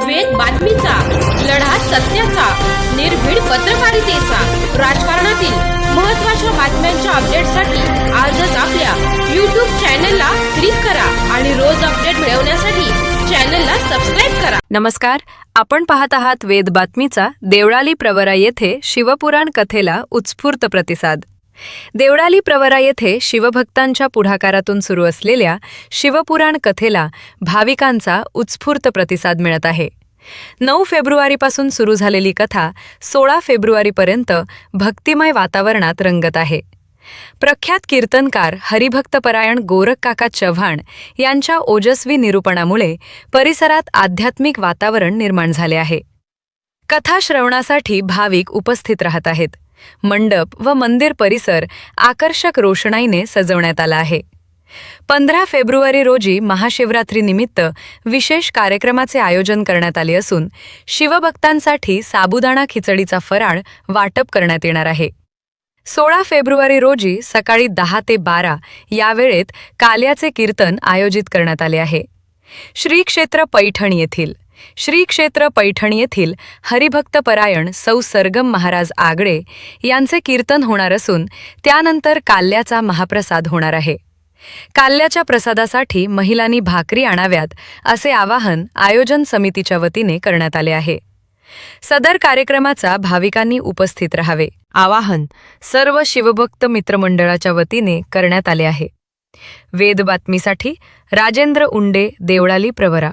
वेद बातमीचा, लढा सत्याचा, निर्भीड पत्रकारितेचा, राजकारणातील महत्त्वाच्या बातम्यांच्या अपडेटसाठी आजच आपल्या YouTube चॅनलला क्लिक करा आणि रोज अपडेट मिळवण्यासाठी चॅनलला सबस्क्राइब करा. नमस्कार, आपण पाहत आहात वेद बातमीचा. देवळाली प्रवरा येथे शिवपुराण कथेला उत्स्फूर्त प्रतिसाद. देवळाली प्रवरा येथे शिवभक्तांच्या पुढाकारातून सुरू असलेल्या शिवपुराण कथेला भाविकांचा उत्स्फूर्त प्रतिसाद मिळत आहे. 9 फेब्रुवारीपासून सुरू झालेली कथा 16 फेब्रुवारीपर्यंत भक्तिमय वातावरणात रंगत आहे. प्रख्यात कीर्तनकार हरिभक्तपरायण गोरखकाका चव्हाण यांच्या ओजस्वी निरूपणामुळे परिसरात आध्यात्मिक वातावरण निर्माण झाले आहे. कथा श्रवणासाठी भाविक उपस्थित राहत आहेत. मंडप व मंदिर परिसर आकर्षक रोषणाईने सजवण्यात आला आहे. 15 फेब्रुवारी रोजी महाशिवरात्रीनिमित्त विशेष कार्यक्रमाचे आयोजन करण्यात आले असून शिवभक्तांसाठी साबुदाणा खिचडीचा फराळ वाटप करण्यात येणार आहे. 16 फेब्रुवारी रोजी सकाळी 10 ते 12 या वेळेत काल्याचे कीर्तन आयोजित करण्यात आले आहे. श्री क्षेत्र पैठण येथील हरिभक्तपरायण सौ सरगम महाराज आगडे यांचे कीर्तन होणार असून त्यानंतर काल्याचा महाप्रसाद होणार आहे. काल्याच्या प्रसादासाठी महिलांनी भाकरी आणाव्यात असे आवाहन आयोजन समितीच्या वतीने करण्यात आले आहे. सदर कार्यक्रमाचा भाविकांनी उपस्थित राहावे आवाहन सर्व शिवभक्त मित्रमंडळाच्या वतीने करण्यात आले आहे. वेद बातमीसाठी राजेंद्र उंडे, देवळाली प्रवरा.